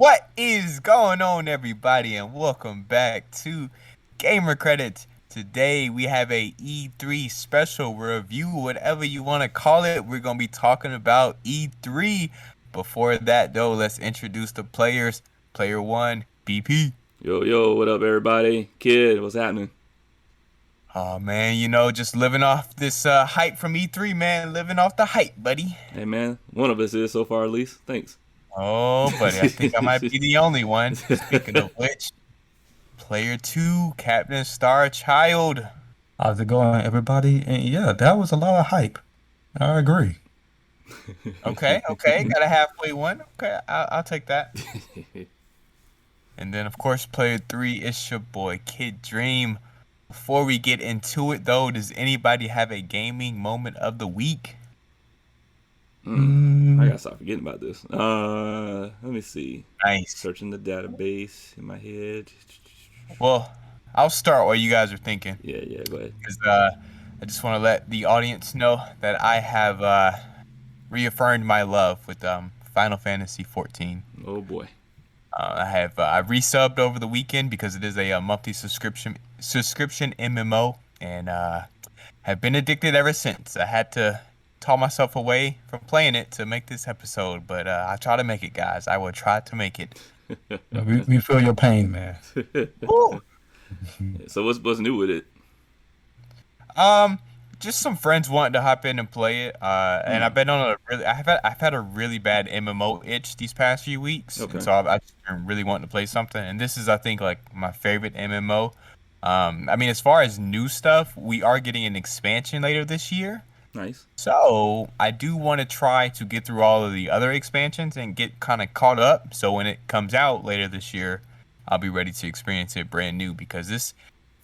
What is going on, everybody, and welcome back to Gamer Credits. Today we have a E3 special review, whatever you want to call it. We're going to be talking about E3. Before that, though, let's introduce the players. Player 1, BP. Yo, what up, everybody? Kid, what's happening? Oh, man, just living off this hype from E3, man. Living off the hype, buddy. Hey, man, one of us is so far at least. Thanks. Oh, buddy, I think I might be the only one. Speaking of which, Player 2, Captain Star Child. How's it going, everybody? And yeah, that was a lot of hype. I agree. Okay, got a halfway one. Okay, I'll take that. And then, of course, Player 3, it's your boy, Kid Dream. Before we get into it, though, does anybody have a gaming moment of the week? I gotta stop forgetting about this. Let me see. Nice. Searching the database in my head. Well, I'll start while you guys are thinking. Yeah, go ahead. Because I just want to let the audience know that I have reaffirmed my love with Final Fantasy 14. Oh boy. I resubbed over the weekend because it is a monthly subscription MMO, and have been addicted ever since. I had to thaw myself away from playing it to make this episode, but I try to make it, guys. I will try to make it. We feel your pain, man. So what's new with it? Just some friends wanting to hop in and play it, and I've been on I've had a really bad MMO itch these past few weeks, Okay. and so I've just been really wanting to play something, and this is, I think, like my favorite MMO. I mean, as far as new stuff, we are getting an expansion later this year, Nice. so I do want to try to get through all of the other expansions and get kind of caught up, so when it comes out later this year, I'll be ready to experience it brand new, because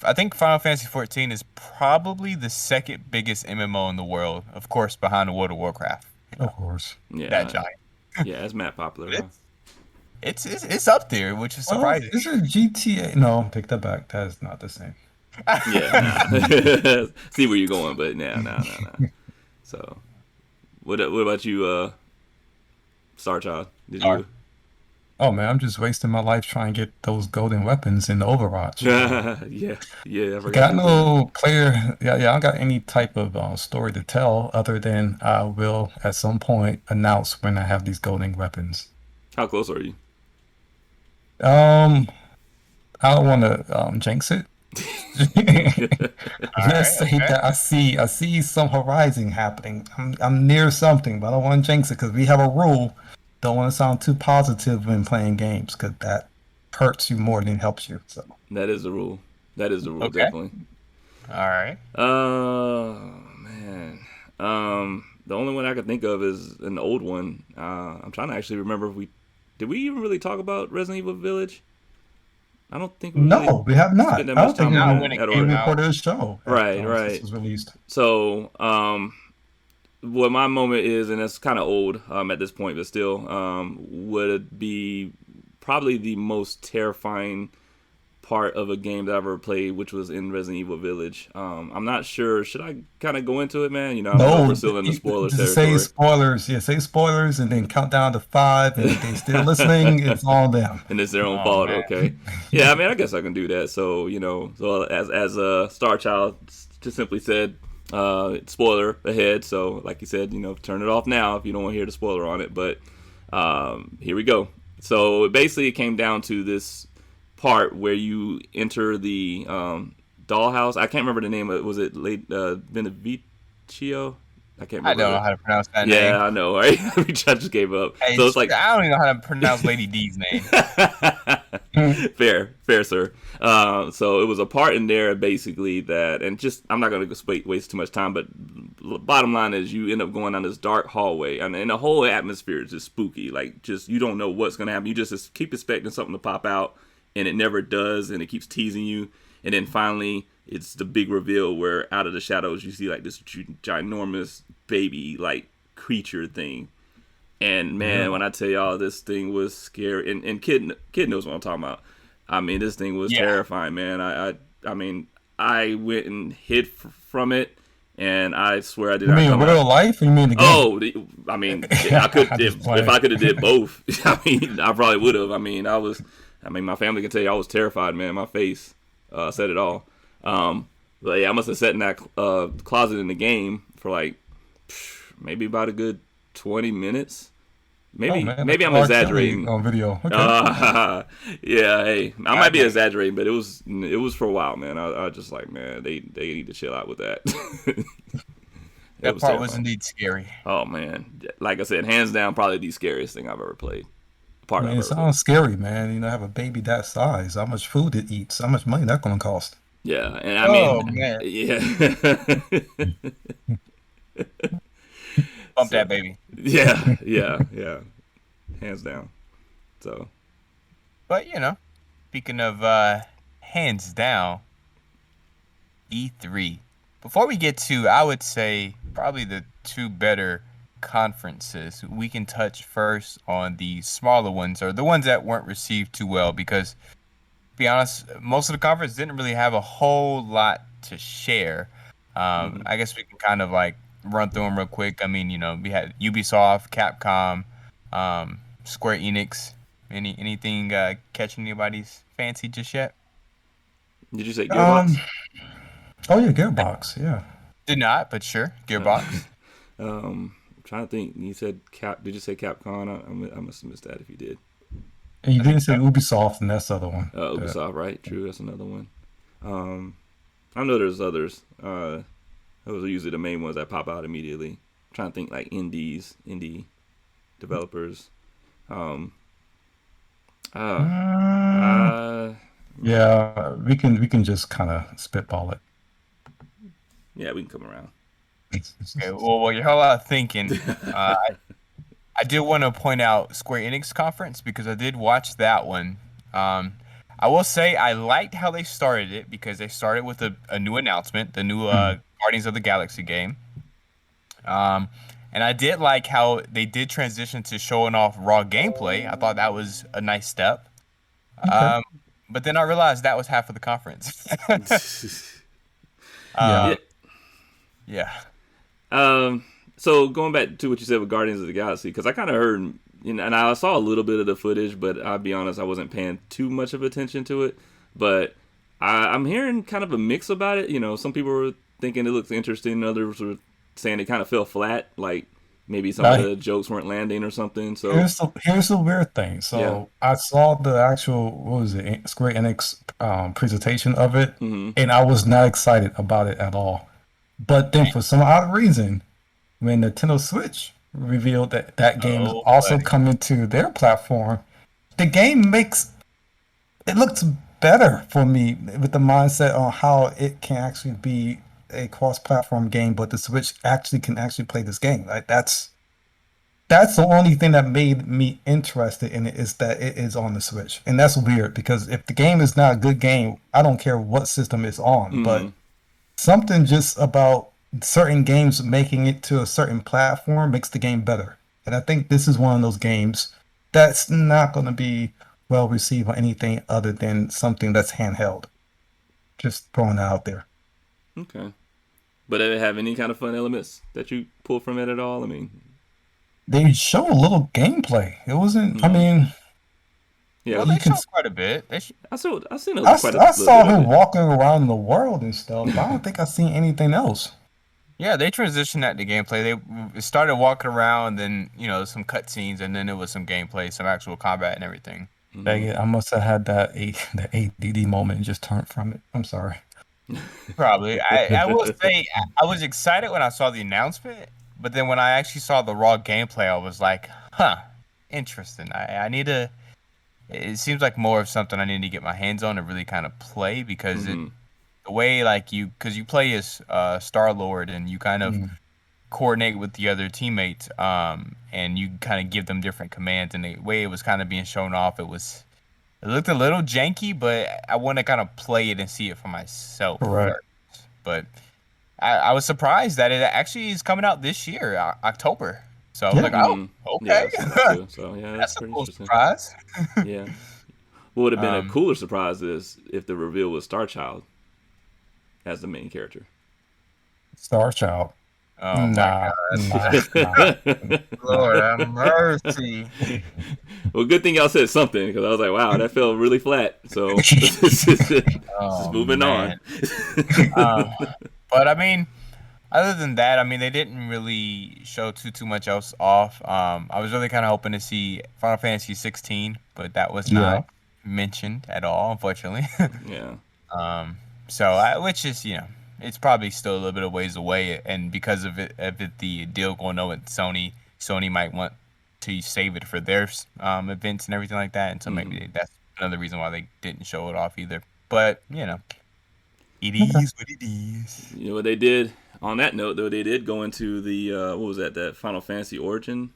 I think Final Fantasy 14 is probably the second biggest MMO in the world, of course, behind the World of Warcraft. Of course. Yeah. That giant. Yeah, it's mad popular. Huh? It's up there, which is surprising. Is it GTA? No, take that back. That is not the same. Yeah. See where you're going, but nah. So, what about you, Star Child? Did Star. you? Oh man, I'm just wasting my life trying to get those golden weapons in Overwatch. Yeah. I forgot. Got no clear. Yeah. I don't got any type of story to tell other than I will at some point announce when I have these golden weapons. How close are you? I don't want to jinx it. Let's say that I see some horizon happening. I'm near something, but I don't want to jinx it because we have a rule. Don't want to sound too positive when playing games because that hurts you more than it helps you. So That is the rule. Okay. Definitely. All right. Man. The only one I could think of is an old one. I'm trying to actually remember if did we even really talk about Resident Evil Village? I don't think no, we have not. I spent that don't much think time when we it at came all. out. recorded a show. Right. This was released. So, what my moment is, and it's kind of old at this point, but still, would be probably the most terrifying part of a game that I've ever played, which was in Resident Evil Village. I'm not sure. Should I kind of go into it, man? I don't know if we're still in the spoiler Just territory. say spoilers. Yeah, say spoilers and then count down to 5. And if they're still listening, it's all them. And it's their own Oh, fault, man. okay? Yeah, I mean, I guess I can do that. So, so as a Star Child just simply said, spoiler ahead. So, like you said, turn it off now if you don't want to hear the spoiler on it. But here we go. So, basically, it came down to this part where you enter the dollhouse. I can't remember the name of it. Was it Benevicio? I can't remember. I don't know how to pronounce that Yeah, name. I know, right? I just gave up. Hey, So it's like I don't even know how to pronounce Lady D's name. fair, sir. So it was a part in there basically that, and just I'm not going to waste too much time, but bottom line is you end up going down this dark hallway, and the whole atmosphere is just spooky. Like, just you don't know what's going to happen. You just keep expecting something to pop out, and it never does, and it keeps teasing you, and then finally it's the big reveal where out of the shadows you see like this ginormous baby like creature thing. And man, when I tell y'all this thing was scary, and kid knows what I'm talking about. I mean, this thing was terrifying, man. I mean, I went and hid from it, and I swear I did You not mean in come real out. life? Or you mean the game? Oh, I mean, I could I just if playing. I could have did both. I mean, I probably would have. I mean, my family can tell you I was terrified, man. My face said it all. But yeah, I must have sat in that closet in the game for like maybe about a good 20 minutes. Oh Maybe man, like maybe the I'm R. Kelly exaggerating. on video. Okay. Yeah, hey, I might God be dang. exaggerating, but it was for a while, man. I just like, man, they need to chill out with that. It That was part was terrifying. indeed scary. Oh man, like I said, hands down, probably the scariest thing I've ever played. I Part mean, I've it ever played. sounds scary, man. You know, have a baby that size. How much food it eats? How much money that gonna cost? Yeah, and I mean, Oh man, yeah, bump so that baby. yeah, hands down. So But speaking of hands down, E3. Before we get to, I would say probably the two better conferences. We can touch first on the smaller ones or the ones that weren't received too well because, to be honest, most of the conference didn't really have a whole lot to share. mhm. I guess we can kind of like run through them real quick. I mean, we had Ubisoft, Capcom, Square Enix. Anything catching anybody's fancy just yet? Did you say Um. Gearbox? Oh yeah, Gearbox. Yeah. Did not, but sure. Uh, Gearbox. I'm trying to think. You said Cap. Did you say Capcom? I must have missed that if you did. And you I think didn't say so. Ubisoft, and that's the other one. Ubisoft, right? True, that's another one. Um, I know there's others. Those are usually the main ones that pop out immediately. I'm trying to think like indie developers. Um, uh, Mm, uh, yeah, we can just kind of spitball it. yeah, we can come around. Okay, well, while you're all out thinking, I did want to point out Square Enix conference because I did watch that one. Um, I will say I liked how they started it because they started with a new announcement, the new Mhm. Guardians of the Galaxy game. Um, and I did like how they did transition to showing off raw gameplay. I thought that was a nice step. Okay. Um, but then I realized that was half of the conference. Yeah. uh, Yeah. yeah. Um. So going back to what you said with Guardians of the Galaxy, because I kind of heard, and I saw a little bit of the footage, but I'll be honest, I wasn't paying too much of attention to it. But I'm hearing kind of a mix about it. Some people were thinking it looks interesting, others were saying it kind of fell flat, like maybe some of Now, the jokes weren't landing or something. So here's the weird thing. yeah. So I saw the actual what was it Square Enix presentation of it, Hmm. and I was not excited about it at all. But then for some odd reason, when Nintendo Switch revealed that that game is Oh, also buddy. coming to their platform, the game looks better for me with the mindset on how it can actually be a cross-platform game, but the Switch actually can actually play this game. Like that's the only thing that made me interested in it is that it is on the Switch. And that's weird because if the game is not a good game, I don't care what system it's on, Hmm. but something just about certain games making it to a certain platform makes the game better. And I think this is one of those games that's not going to be well received on anything other than something that's handheld. Just throwing it out there. Okay. But did it have any kind of fun elements that you pull from it at all? I mean, They show a little gameplay. It wasn't, I hmm, mean, yeah. Well, you they can. showed quite a bit. I've seen quite a I little saw bit of him it. walking around the world and stuff, but I don't think I seen anything else. Yeah, they transitioned that to gameplay. They started walking around, then some cutscenes, and then it was some gameplay, some actual combat and everything. Dang Hmm. it, I must have had that ADD moment and just turned from it. I'm sorry. Probably. I will say I was excited when I saw the announcement, but then when I actually saw the raw gameplay, I was like, huh, interesting. I need to. It seems like more of something I need to get my hands on to really kind of play because Hmm. the way like because you play as Star Lord and you kind of Mm, coordinate with the other teammates, and you kind of give them different commands. And the way it was kind of being shown off, it looked a little janky, but I want to kind of play it and see it for myself correct. first. But I was surprised that it actually is coming out this year, October. So I was Yeah. like, oh, Hmm. Yeah, okay, I've seen that too. So yeah, that's that's a pretty cool interesting. surprise. Yeah. What would have been a Um, cooler surprise is if the reveal was Star Child as the main character. Star Child. Oh my Nah, nah, God. nah. Lord have mercy. Well, good thing y'all said something because I was like, wow, that felt really flat. So just Oh moving on. man. Um, but I mean, other than that, I mean, they didn't really show too much else off. I was really kind of hoping to see Final Fantasy 16, but that was Yeah. not mentioned at all, unfortunately. Yeah. Um, which is, it's probably still a little bit of ways away, and because of it, the deal going on with Sony might want to save it for their events and everything like that, and so Hmm. maybe that's another reason why they didn't show it off either. But it Okay. is what it is. You know what they did? On that note, though, they did go into the what was that? That Final Fantasy Origin.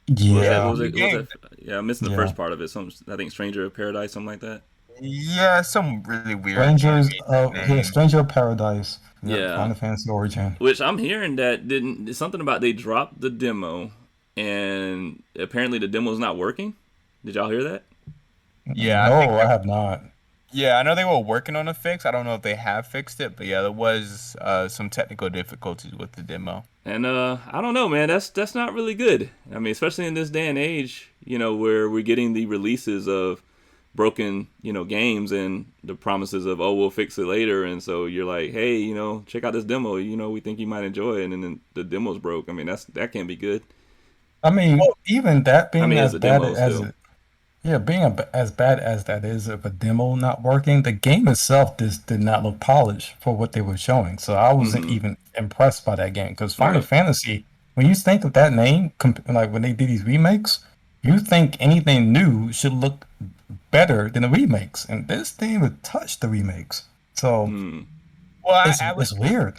What was that? What Yeah. was New it? What was game. that? Yeah, I'm missing the Yeah. first part of it. Some, I think Stranger of Paradise, something like that. Yeah, some really weird Strangers animated yeah, name. Stranger of Paradise. Yep, Yeah, Final Fantasy Origin. which I'm hearing that didn't something about they dropped the demo, and apparently the demo's not working. Did y'all hear that? Yeah, I think No, I have not. Yeah, I know they were working on a fix. I don't know if they have fixed it, but yeah, there was some technical difficulties with the demo. And I don't know, man. That's not really good. I mean, especially in this day and age, where we're getting the releases of broken, games and the promises of, oh, we'll fix it later. And so you're like, hey, check out this demo. We think you might enjoy it, and then the demo's broke. I mean, that can't be good. I mean, Well, even that I being mean, it's as a bad demo as still. it, yeah, being as bad as that is of a demo not working, the game itself just did not look polished for what they were showing. So I wasn't Mm-hmm. even impressed by that game because Final Right. Fantasy, when you think of that name, like when they did these remakes, you think anything new should look better than the remakes, and this didn't even touch the remakes. So Mm. well, it's I would it's weird.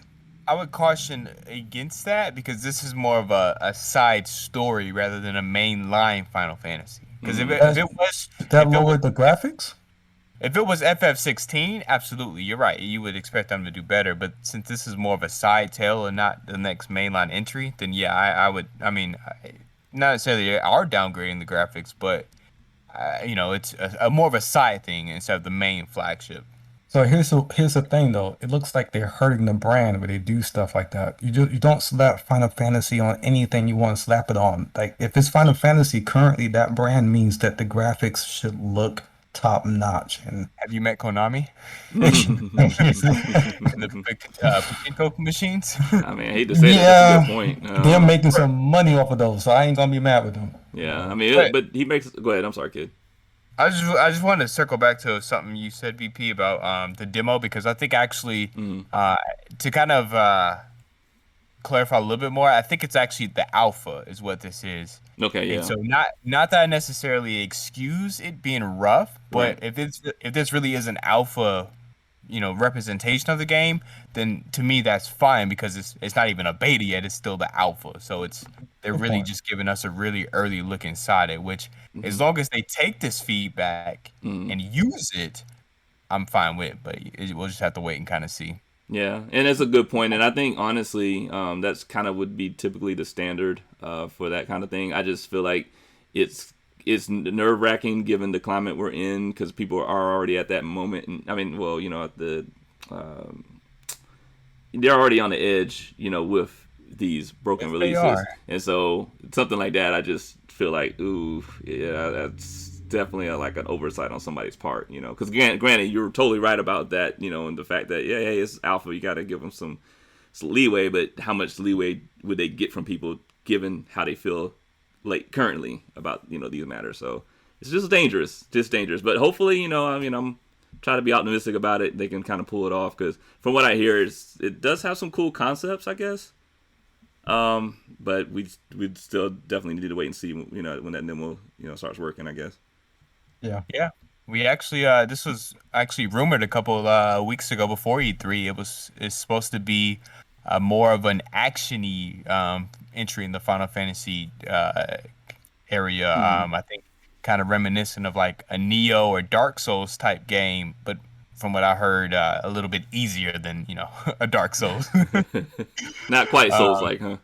I would caution against that because this is more of a side story rather than a main line Final Fantasy. Because if Mm. it, if That it was that if it was lowered the graphics. if it was FF16, absolutely, you're right. You would expect them to do better. But since this is more of a side tale and not the next mainline entry, then yeah, I would. I mean, not necessarily they are downgrading the graphics, but it's a more of a side thing instead of the main flagship. So here's the thing though. It looks like they're hurting the brand when they do stuff like that. You don't slap Final Fantasy on anything you want to slap it on. Like if it's Final Fantasy currently, that brand means that the graphics should look top notch. And Have you met Konami and the pachinko machines? I mean, I hate to say that. That's a good yeah, point. they're making some money off of those, so I ain't gonna be mad with them. Yeah, I mean, But but he makes. Go ahead. I'm sorry, kid. I just wanted to circle back to something you said, VP, about the demo because I think actually Mm. to kind of clarify a little bit more, I think it's actually the alpha is what this is. Okay. And Yeah. so not that I necessarily excuse it being rough, Right. but if this really is an alpha, representation of the game, then to me that's fine because it's not even a beta yet, it's still the alpha. So they're Good really point. just giving us a really early look inside it, which as Hmm. long as they take this feedback Mm. and use it, I'm fine with it, but we'll just have to wait and kind of see. Yeah, and it's a good point, and I think honestly, that's kind of would be typically the standard for that kind of thing. I just feel like it's nerve wracking given the climate we're in because people are already at that moment, and I mean, well, at the um, they're already on the edge, with these broken Yes, they releases, are. and so something like that, I just feel like, ooh, yeah, that's definitely like an oversight on somebody's part, because granted, you're totally right about that, and the fact that yeah, hey, it's alpha, you got to give them some leeway, but how much leeway would they get from people given how they feel like currently about these matters? So it's just dangerous. But hopefully, I mean, I'm trying to be optimistic about it. They can kind of pull it off because from what I hear, it does have some cool concepts, I guess. But we still definitely need to wait and see, when that demo starts working, I guess. Yeah. Yeah. We actually this was actually rumored a couple weeks ago before E3. It's supposed to be more of an actiony entry in the Final Fantasy area. Hmm. I think kind of reminiscent of like a Neo or Dark Souls type game, but from what I heard, a little bit easier than a Dark Souls. Not quite Souls um, like, huh?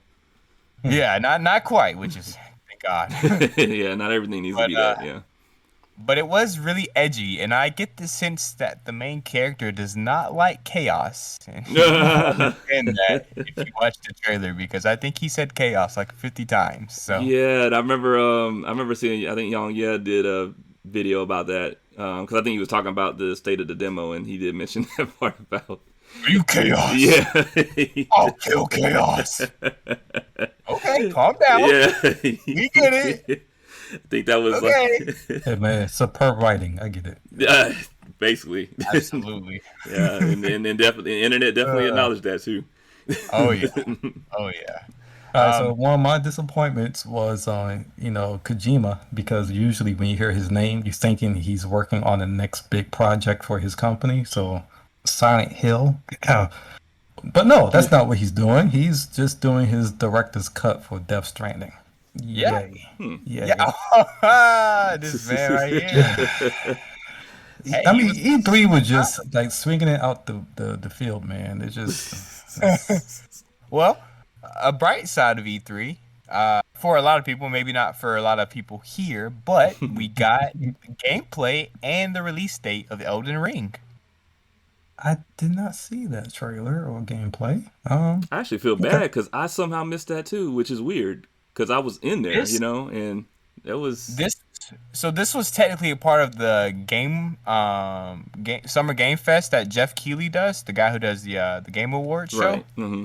Hmm. yeah, not quite, which is thank God. Yeah, not everything needs to But be that. Yeah. but it was really edgy, and I get the sense that the main character does not like chaos, and you'll understand that if you watch the trailer because I think he said chaos like 50 times. So Yeah, and I remember seeing. I think Young Yeah did a video about that because I think he was talking about the state of the demo, and he did mention that part about. you chaos, Yeah, I'll kill chaos. Okay, calm down. yeah. We get it. I think that was like, Okay. Yeah, man, superb writing. I get it. basically. Absolutely. Yeah, and definitely the internet definitely Uh, acknowledged that too. oh yeah. Oh yeah. All right, so Um. one of my disappointments was Kojima, because usually when you hear his name, you're thinking he's working on the next big project for his company. So Silent Hill. But no, that's not what he's doing. He's just doing his director's cut for Death Stranding. Yeah. Yay. Hmm. Yay. Yeah. This man right here. Hey, I he mean, was. E3 was just like swinging it out the field, man. It just, Well, a bright side of E3, for a lot of people, maybe not for a lot of people here, but we got gameplay and the release date of Elden Ring. I did not see that trailer or gameplay. I actually feel bad Okay. because I somehow missed that too, which is weird because I was in there, This and it was this so this was technically a part of the Summer Game Fest that Jeff Keighley does, the guy who does the Game Awards show. right. Hmm.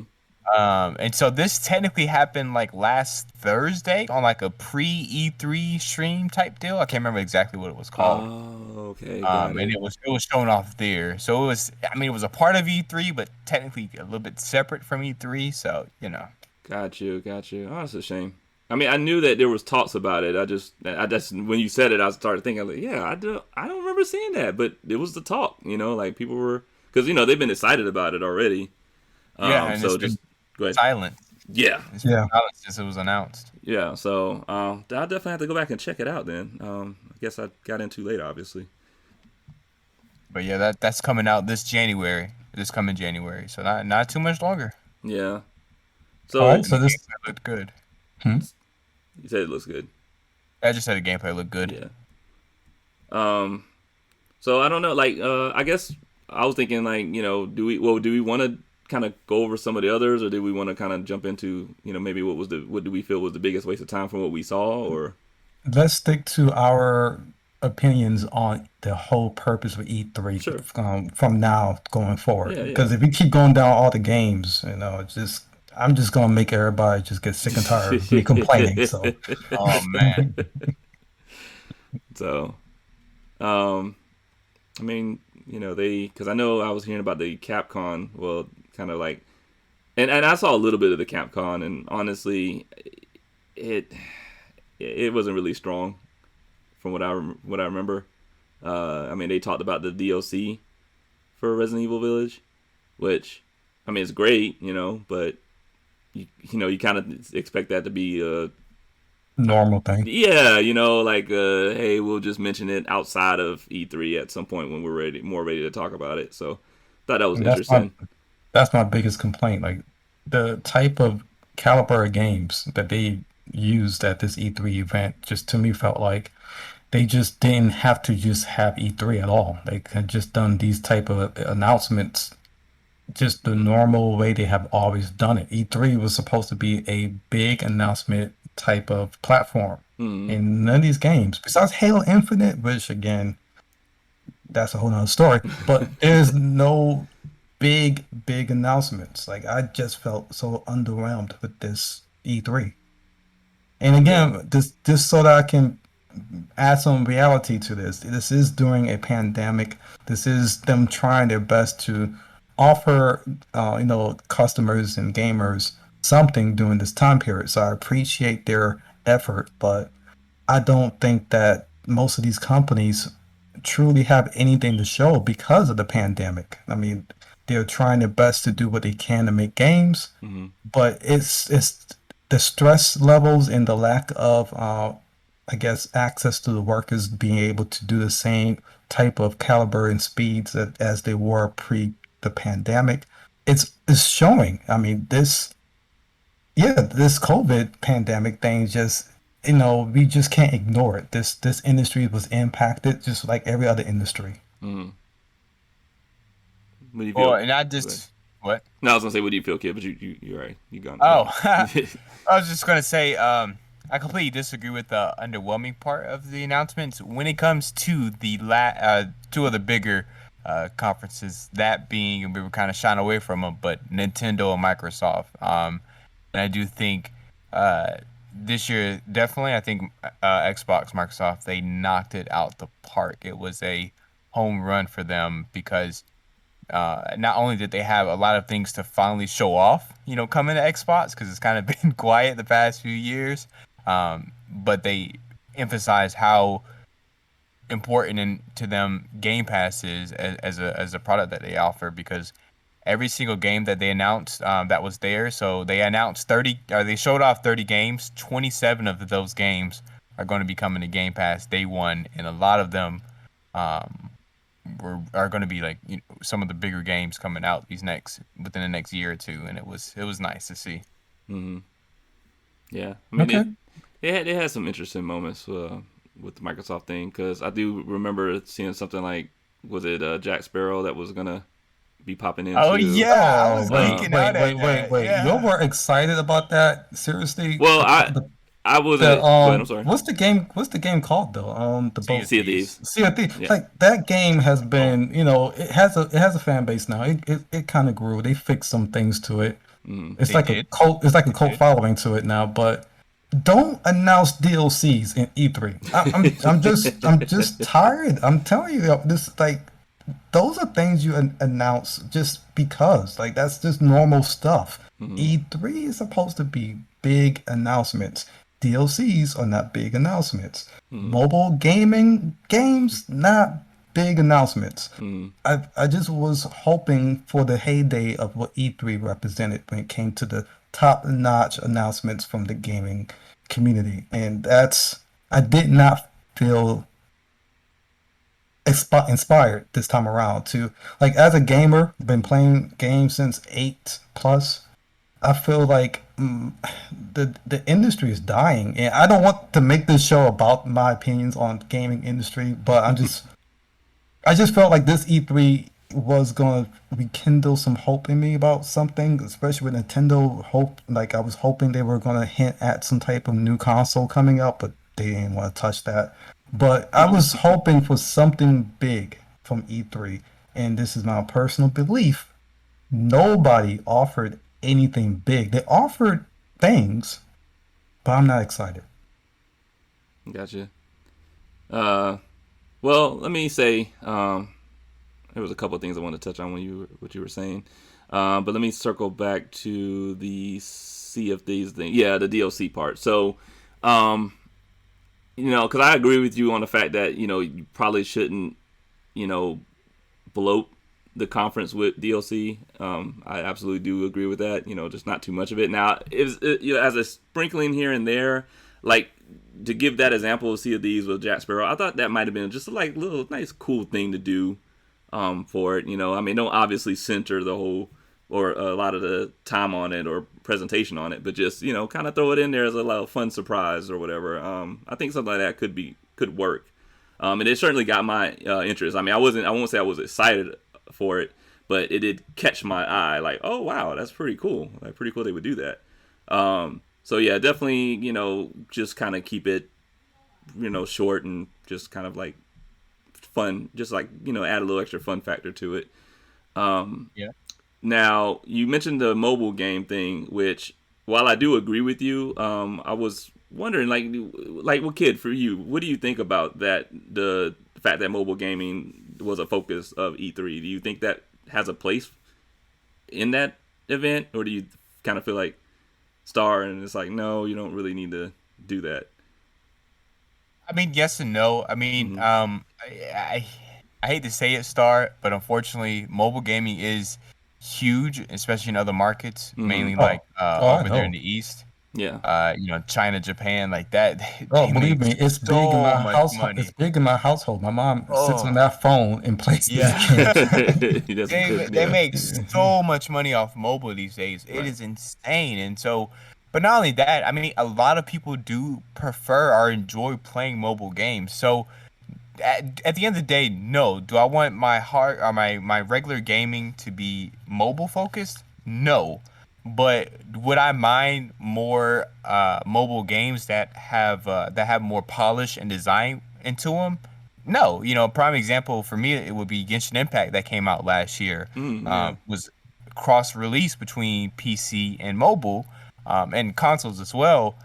And so this technically happened like last Thursday on like a pre E3 stream type deal. I can't remember exactly what it was called. Oh, okay, got And it. it was shown off there. So it was, I mean, it was a part of E3, but technically a little bit separate from E3. So Got you, got you. Oh, that's a shame. I mean, I knew that there was talks about it. I just when you said it, I started thinking like, yeah, I don't remember seeing that, but it was the talk. Like people were because they've been excited about it already. yeah, and So it's just been go ahead. silent. Yeah, It's been Yeah. silent since it was announced. yeah. So I'll definitely have to go back and check it out then. I guess I got in too late, obviously. But yeah, that's coming out this coming January. So not too much longer. Yeah. All right, So And the so this. gameplay looked good. Hmm? you said it looks good. I just said the gameplay looked good. Yeah. Um. So I don't know. Like, I guess I was thinking, like, do we want to kind of go over some of the others, or do we want to kind of jump into, maybe what do we feel was the biggest waste of time from what we saw, or Let's stick to our opinions on the whole purpose of E3 sure. from now going forward. Yeah, yeah. Because if we keep going down all the games, it's just I'm just gonna make everybody just get sick and tired of me complaining. So Oh man. So, um, I mean, because I know I was hearing about the Capcom, well, kind of like, and I saw a little bit of the Capcom, and honestly, it it wasn't really strong from what I remember. I mean, they talked about the DLC for Resident Evil Village, which, I mean, it's great, but you kind of expect that to be normal thing. yeah, like hey, we'll just mention it outside of E3 at some point when we're more ready to talk about it. So thought that was And interesting. that's my biggest complaint. Like the type of caliber of games that they used at this E3 event just to me felt like they just didn't have to just have E3 at all. They had just done these type of announcements just the normal way they have always done it. E3 was supposed to be a big announcement type of platform. Mm, And none of these games, besides Halo Infinite, which again, that's a whole nother story, but there's no big announcements. Like I just felt so underwhelmed with this E3. And yeah. again, just so that I can add some reality to this. This is during a pandemic. This is them trying their best to offer, customers and gamers something during this time period. So I appreciate their effort, but I don't think that most of these companies truly have anything to show because of the pandemic. I mean, they're trying their best to do what they can to make games, Hmm. but it's the stress levels and the lack of I guess access to the workers being able to do the same type of caliber and speeds as they were pre the pandemic. It's showing. I mean, this COVID pandemic thing just we just can't ignore it. This industry was impacted just like every other industry. Mm. What do you Well, feel? and I Go ahead. just what? No, I was gonna say, what do you feel, kid? But you're right. You gone. Go Oh, ahead. I was just gonna say, I completely disagree with the underwhelming part of the announcements when it comes to the two of the bigger conferences. That being, we were kind of shying away from them, but Nintendo and Microsoft. And I do think this year, definitely, I think Xbox, Microsoft, they knocked it out the park. It was a home run for them because not only did they have a lot of things to finally show off, coming to Xbox because it's kind of been quiet the past few years, but they emphasized how important to them Game Pass is as a product that they offer because every single game that they announced that was there, so they announced 30, or they showed off 30 games. 27 of those games are going to be coming to Game Pass day one, and a lot of them um, are going to be like some of the bigger games coming out within the next year or two, and it was nice to see. Hmm. Yeah, I mean Okay. it had some interesting moments with the Microsoft thing because I do remember seeing something like was it Jack Sparrow that was gonna be popping Oh into. yeah, I Oh, was wait, geeking wait, out wait, at wait, that. wait. You Yeah. were excited about that? Seriously? Well, I The wasn't. Go ahead. I'm sorry. what's the game called though? The Sea of boat Sea of Thieves. Thieves. Sea of Thieves. Yeah. Like that game has Oh. been, it has a fan base now. It kind of grew. They fixed some things to it. Mm. It's They like a did. cult. It's like a They cult did. following to it now. But don't announce DLCs in E3. I'm just tired. I'm telling you, this like those are things you announce just because. Like that's just normal stuff. Hmm. E3 is supposed to be big announcements. DLCs are not big announcements. Hmm. Mobile gaming games, not big announcements. Hmm. I just was hoping for the heyday of what E3 represented when it came to the top-notch announcements from the gaming community. And I did not feel inspired this time around to, like, as a gamer, been playing games since 8 plus. I feel like the industry is dying, and I don't want to make this show about my opinions on gaming industry, but I just felt like this E3 was gonna rekindle some hope in me about something, especially with Nintendo. Like I was hoping they were gonna hint at some type of new console coming out, but they didn't want to touch that. But I was hoping for something big from E3, and this is my personal belief. Nobody offered anything big. They offered things, but I'm not excited. Gotcha. Uh, well, let me say, there was a couple of things I wanted to touch on when what you were saying, but let me circle back to the Sea of Thieves thing. Yeah, the DLC part. So, um, because I agree with you on the fact that you probably shouldn't, you know, bloat the conference with DLC. I absolutely do agree with that. Just not too much of it. Now, as a sprinkling here and there, like to give that example of Sea of Thieves with Jack Sparrow, I thought that might have been just a like little nice cool thing to do for it. I mean, don't obviously center the whole or a lot of the time on it or presentation on it, but just kind of throw it in there as a little fun surprise or whatever. I think something like that could work. And it certainly got my interest. I mean, I won't say I was excited for it, but it did catch my eye. Like, oh wow, that's pretty cool. Like, pretty cool they would do that. So yeah, definitely, just kind of keep it, short and just kind of like fun. Just like add a little extra fun factor to it. Yeah. Now, you mentioned the mobile game thing, which while I do agree with you, I was wondering, like, well, kid, for you, what do you think about that? The fact that mobile gaming was a focus of E3. Do you think that has a place in that event, or do you kind of feel like Star and it's like, no, you don't really need to do that? I mean, yes and no. I mean, Mm-hmm. I hate to say it, Star, but unfortunately, mobile gaming is huge, especially in other markets, Mm-hmm. mainly like Oh, oh, I over there in know. the East. Yeah. China, Japan, like that. Oh, They believe make me, it's big in so my much household. It's money. big in my household. My mom sits on Oh, that phone and plays this yeah. game. That's some They good. they Yeah. make so much money off mobile these days. It Right. is insane. And so But not only that, I mean, a lot of people do prefer or enjoy playing mobile games. So at the end of the day, no. Do I want my heart or my regular gaming to be mobile focused? No. But would I mind more mobile games that have more polish and design into them? No. You know, a prime example for me it would be Genshin Impact that came out last year. Yeah. Was cross release between PC and mobile, and consoles as well.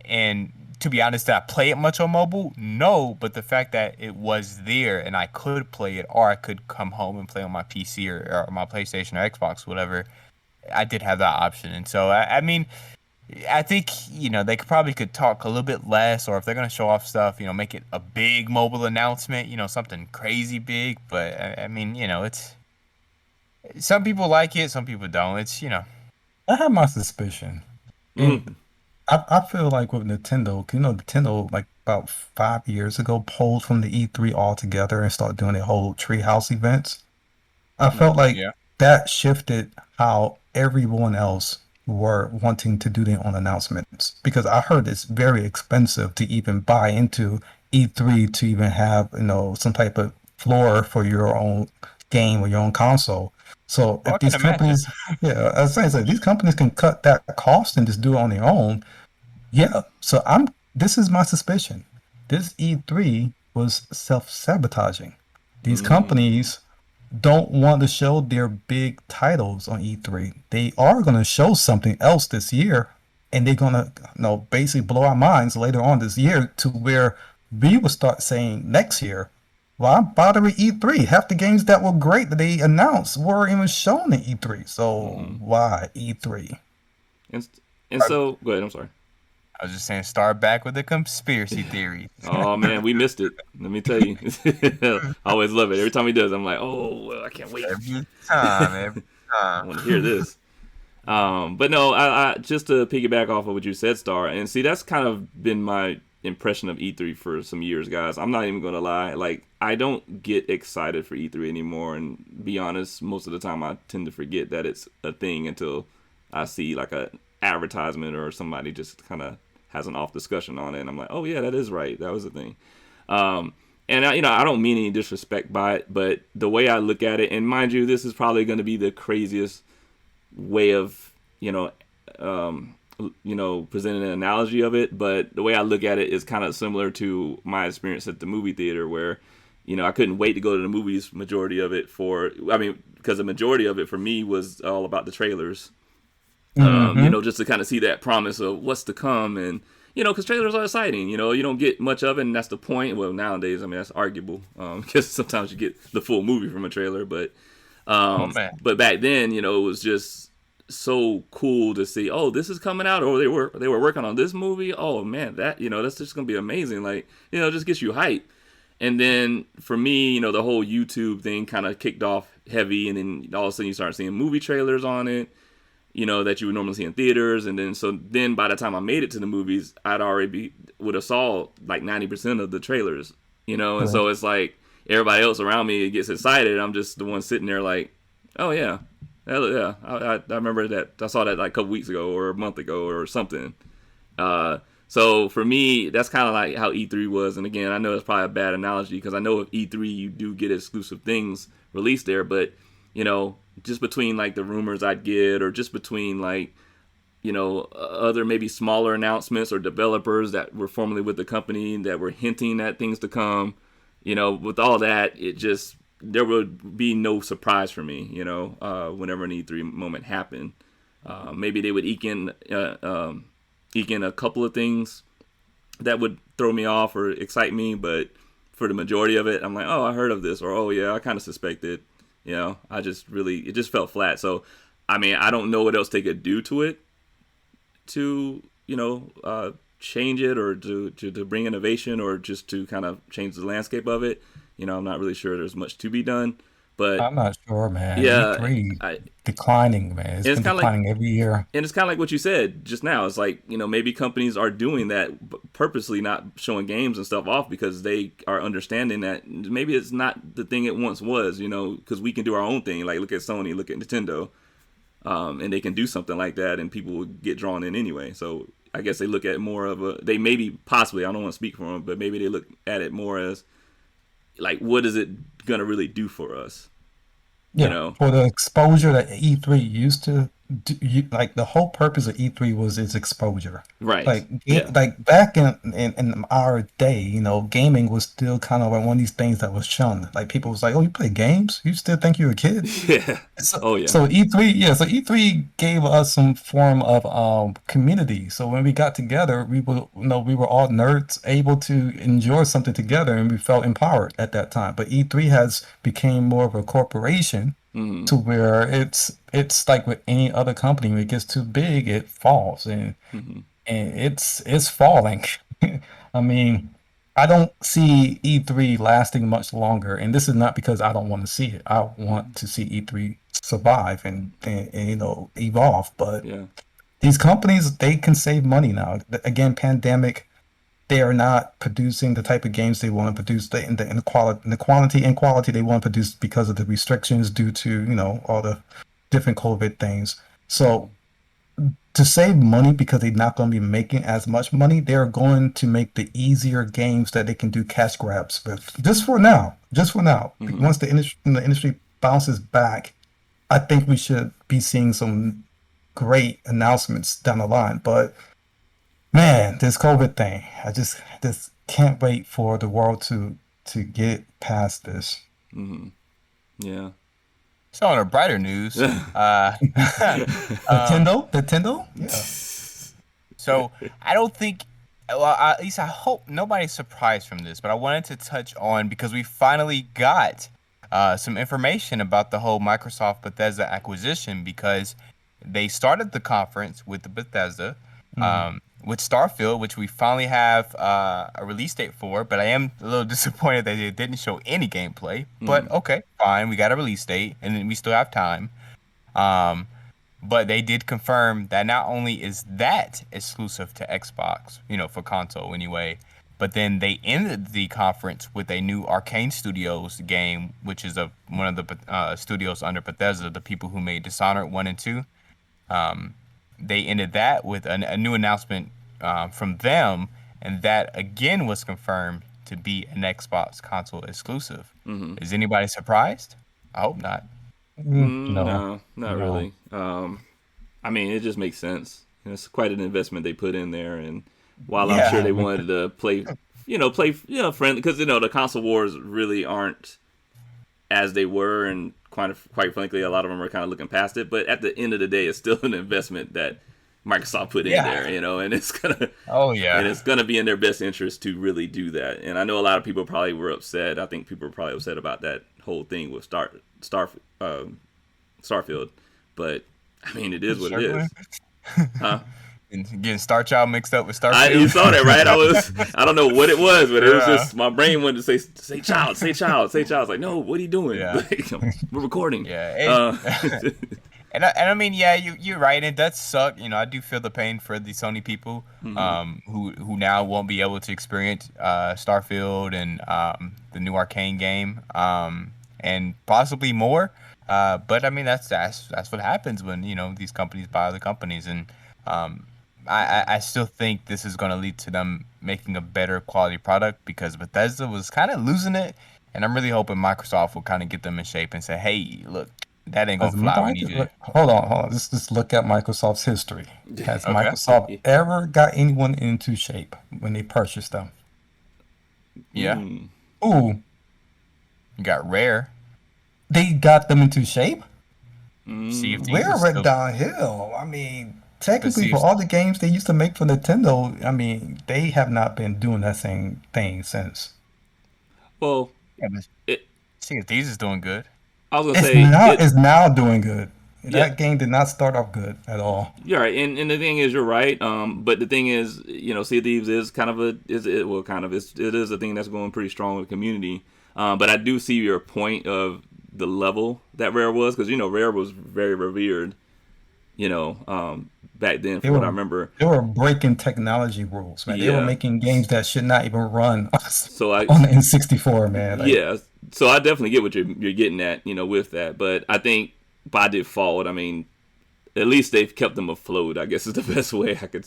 And to be honest, did I play it much on mobile? No, but the fact that it was there and I could play it, or I could come home and play on my PC or my PlayStation or Xbox, whatever, I did have that option. And so, I mean, I think, you know, they could talk a little bit less, or if they're going to show off stuff, you know, make it a big mobile announcement, you know, something crazy big. But, I mean, you know, it's some people like it, some people don't. It's, you know, I have my suspicion. And Mm. I feel like with Nintendo, 'cause, you know, Nintendo like about 5 years ago pulled from the E3 altogether and started doing the whole treehouse events. I felt like yeah. that shifted how everyone else were wanting to do their own announcements because I heard it's very expensive to even buy into E3 to even have, you know, some type of floor for your own game or your own console. So Oh, if I can these imagine. companies, yeah, as I said, these companies can cut that cost and just do it on their own. Yeah, so this is my suspicion. This E3 was self-sabotaging. These Mm. companies don't want to show their big titles on E3. They are going to show something else this year, and they're going to, you know, basically blow our minds later on this year to where we will start saying next year, well, I'm bothering E3. Half the games that were great that they announced were even shown in E3. So Mm. why E3? And and so go ahead. I'm sorry. I was just saying, start back with the conspiracy theory. Oh man, we missed it. Let me tell you. I always love it. Every time he does, I'm like, oh, well, I can't wait. Every I time. want to hear this. But no, I just to piggyback off of what you said, Star, and see that's kind of been my impression of E3 for some years, guys. I'm not even gonna lie. Like I don't get excited for E3 anymore, and be honest, most of the time I tend to forget that it's a thing until I see like a advertisement or somebody just kind of has an off discussion on it, and I'm like, oh yeah, that is right. That was a thing. And I don't mean any disrespect by it, but the way I look at it, and mind you, this is probably going to be the craziest way of presenting an analogy of it, but the way I look at it is kind of similar to my experience at the movie theater, where I couldn't wait to go to the movies. Majority of it because the majority of it for me was all about the trailers. Mm-hmm. Just to kind of see that promise of what's to come, and because trailers are exciting. You don't get much of it, and that's the point. Well, nowadays, I mean, that's arguable because sometimes you get the full movie from a trailer, but Oh man. back then, it was just so cool to see. Oh, this is coming out, or they were working on this movie. Oh man, that's just gonna be amazing. Like just gets you hype. And then for me, the whole YouTube thing kind of kicked off heavy, and then all of a sudden you start seeing movie trailers on it. That you would normally see in theaters, and then by the time I made it to the movies, would have saw like 90% of the trailers, and so it's like everybody else around me gets excited. I'm just the one sitting there like, oh yeah, yeah, I remember that. I saw that like a couple weeks ago or a month ago or something. So for me, that's kind of like how E3 was. And again, I know it's probably a bad analogy because I know with E3 you do get exclusive things released there, but just between like the rumors I'd get, or just between like other maybe smaller announcements or developers that were formerly with the company that were hinting at things to come, with all that, it just there would be no surprise for me, whenever an E3 moment happened. Maybe they would eke in a couple of things that would throw me off or excite me, but for the majority of it, I'm like, oh, I heard of this, or oh yeah, I kind of suspected. It just felt flat. So, I mean, I don't know what else they could do to it to, change it, or to bring innovation, or just to kind of change the landscape of it. I'm not really sure there's much to be done, but I'm not sure, man. yeah, E3 I, declining, man. It's it's been kind of like, declining every year. and it's kind of like what you said just now. It's like, maybe companies are doing that purposely, not showing games and stuff off because they are understanding that maybe it's not the thing it once was, because we can do our own thing. Like, look at Sony, look at Nintendo. and they can do something like that, and people will get drawn in anyway. So I guess they look at more of they maybe possibly, I don't want to speak for them, but maybe they look at it more as like, what is it gonna really do for us? You Yeah, know? for the exposure that E3 used to do, like the whole purpose of E3 was its exposure. Right. Yeah. Like back in our day, gaming was still kind of like one of these things that was shunned. Like people was like, "Oh, you play games? You still think you're a kid?" Yeah. So, Oh yeah. so E3, yeah, so E3 gave us some form of community. So when we got together, we were all nerds able to enjoy something together, and we felt empowered at that time. But E3 has became more of a corporation Hmm. to where it's like with any other company, when it gets too big, it falls, Hmm. and it's falling. I mean, I don't see E3 lasting much longer, and this is not because I don't want to see it. I want to see E3 survive and evolve. But Yeah. these companies, they can save money now. Again, pandemic, they are not producing the type of games they want to produce in the quantity and quality they want to produce because of the restrictions due to all the different COVID things. So to save money, because they're not going to be making as much money, they're going to make the easier games that they can do cash grabs with. Just for now. Hmm. Once the industry bounces back, I think we should be seeing some great announcements down the line. But man, this COVID thing, I just can't wait for the world to get past this. Hmm. Yeah. So on a brighter news, um, Nintendo, yeah. so I don't think, well, at least I hope nobody's surprised from this, but I wanted to touch on because we finally got some information about the whole Microsoft Bethesda acquisition because they started the conference with the Bethesda, Mm. with Starfield, which we finally have a release date for, but I am a little disappointed that it didn't show any gameplay. But Hmm. okay, fine, we got a release date, and then we still have time. Um, but they did confirm that not only is that exclusive to Xbox, for console anyway, but then they ended the conference with a new Arcane Studios game, which is one of the studios under Bethesda, the people who made Dishonored 1 and 2. Um, they ended that with a new announcement from them, and that again was confirmed to be an Xbox console exclusive. Hmm. Is anybody surprised? I hope not. No, No, not no. really. I mean, it just makes sense. It's quite an investment they put in there, and while I'm sure Yeah. they wanted to friendly, because the console wars really aren't as they were, and quite frankly, a lot of them are kind of looking past it. But at the end of the day, it's still an investment that Microsoft put in Yeah. there, and it's gonna Oh and yeah. it's gonna be in their best interest to really do that. And I know a lot of people probably were upset. I think people were probably upset about that whole thing with Starfield, but I mean, it is what it Circling. is, huh? And getting Star Child mixed up with You Starfield. saw that, right? I don't know what it was, but it was Yeah. just my brain wanted to say child, say child, say child. I was like, no, what are you doing? Yeah. Like, we're recording. Yeah. And I mean, yeah, you're right. It does suck. I do feel the pain for the Sony people, Hmm. who now won't be able to experience Starfield and the new Arcane game, and possibly more. But I mean, that's what happens when these companies buy other companies, and um, I still think this is going to lead to them making a better quality product because Bethesda was kind of losing it, and I'm really hoping Microsoft will kind of get them in shape and say, hey, look, that ain't gonna fly. We need you to. Hold on. Let's look at Microsoft's history. Has Okay. Microsoft ever got anyone into shape when they purchased them? Yeah. Mm. Ooh, You got Rare. they got them into shape? Sea of Mm. Thieves Rare is went still. downhill. I mean, But technically, Sea of, for all the games they used to make for Nintendo, I mean, they have not been doing that same thing since. Well, yeah, but it, Sea of Thieves is doing good. I was gonna It's say now it. it's now doing good. Yeah, That game did not start off good at all. you're right, and the thing is, you're right. But the thing is, Sea of Thieves is kind of it is a thing that's going pretty strong with the community. But I do see your point of the level that Rare was, because Rare was very revered. Back then, They from what I were remember. they were breaking technology rules, man. They were Yeah. making games that should not even run So I on the N64, man. Like, Yeah, so I definitely get what you're getting at, with that. But I think by default, I mean, at least they've kept them afloat. I guess is the best way I could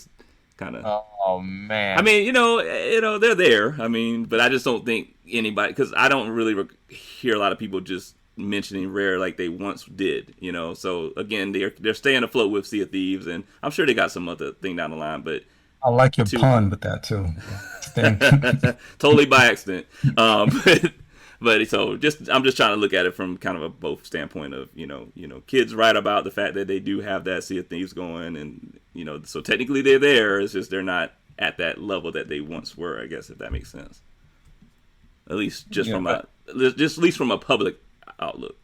kind of. Oh man. I mean, they're there. I mean, but I just don't think anybody, because I don't really hear a lot of people just mentioning Rare like they once did. So again, they're staying afloat with Sea of Thieves, and I'm sure they got some other thing down the line, but. I like your pun with that too. Totally by accident. But so I'm just trying to look at it from kind of a both standpoint of kids write about the fact that they do have that Sea of Thieves going, and so technically they're there. It's just they're not at that level that they once were. I guess if that makes sense. At least from a public outlook.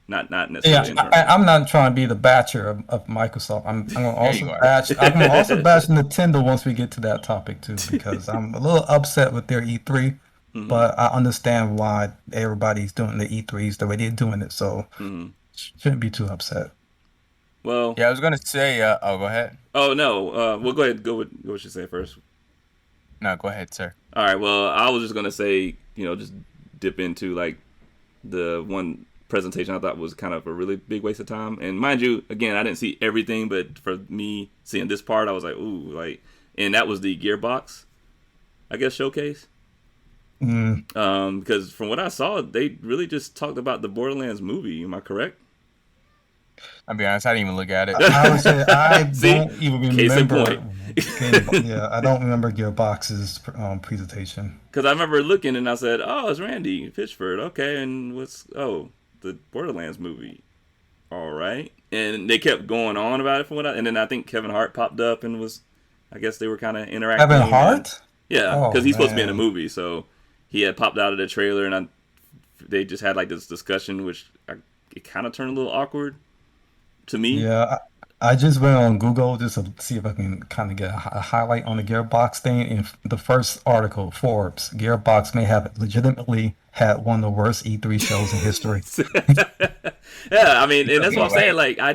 Not necessarily. Yeah, I'm not trying to be the batcher of Microsoft. I'm gonna also bash Nintendo once we get to that topic too, because I'm a little upset with their E3, but I understand why everybody's doing the E3s the way they're doing it, so shouldn't be too upset. Well, yeah, I was gonna say. Go ahead. Oh no. Well, go ahead. Go with what you say first. No, go ahead, sir. All right. Well, I was just gonna say, just dip into like the one presentation I thought was kind of a really big waste of time. And mind you, again, I didn't see everything, but for me seeing this part, I was like, ooh, and that was the Gearbox, I guess, showcase. Because from what I saw, they really just talked about the Borderlands movie. Am I correct? I'll be honest, I didn't even look at it. I would say I don't even Case in remember. point. Yeah, I don't remember Gearbox's presentation. Because I remember looking and I said, "Oh, it's Randy Pitchford. Okay, and the Borderlands movie. All right." And they kept going on about it and then I think Kevin Hart popped up and I guess they were kind of interacting. Kevin Hart? Yeah, because he's supposed to be in the movie, so he had popped out of the trailer, and they just had like this discussion, which it kind of turned a little awkward to me. Yeah, I just went on Google just to see if I can kind of get a highlight on the Gearbox thing. In the first article, Forbes, Gearbox may have legitimately had one of the worst E3 shows in history. Yeah, I mean, and that's what I'm saying. Like, I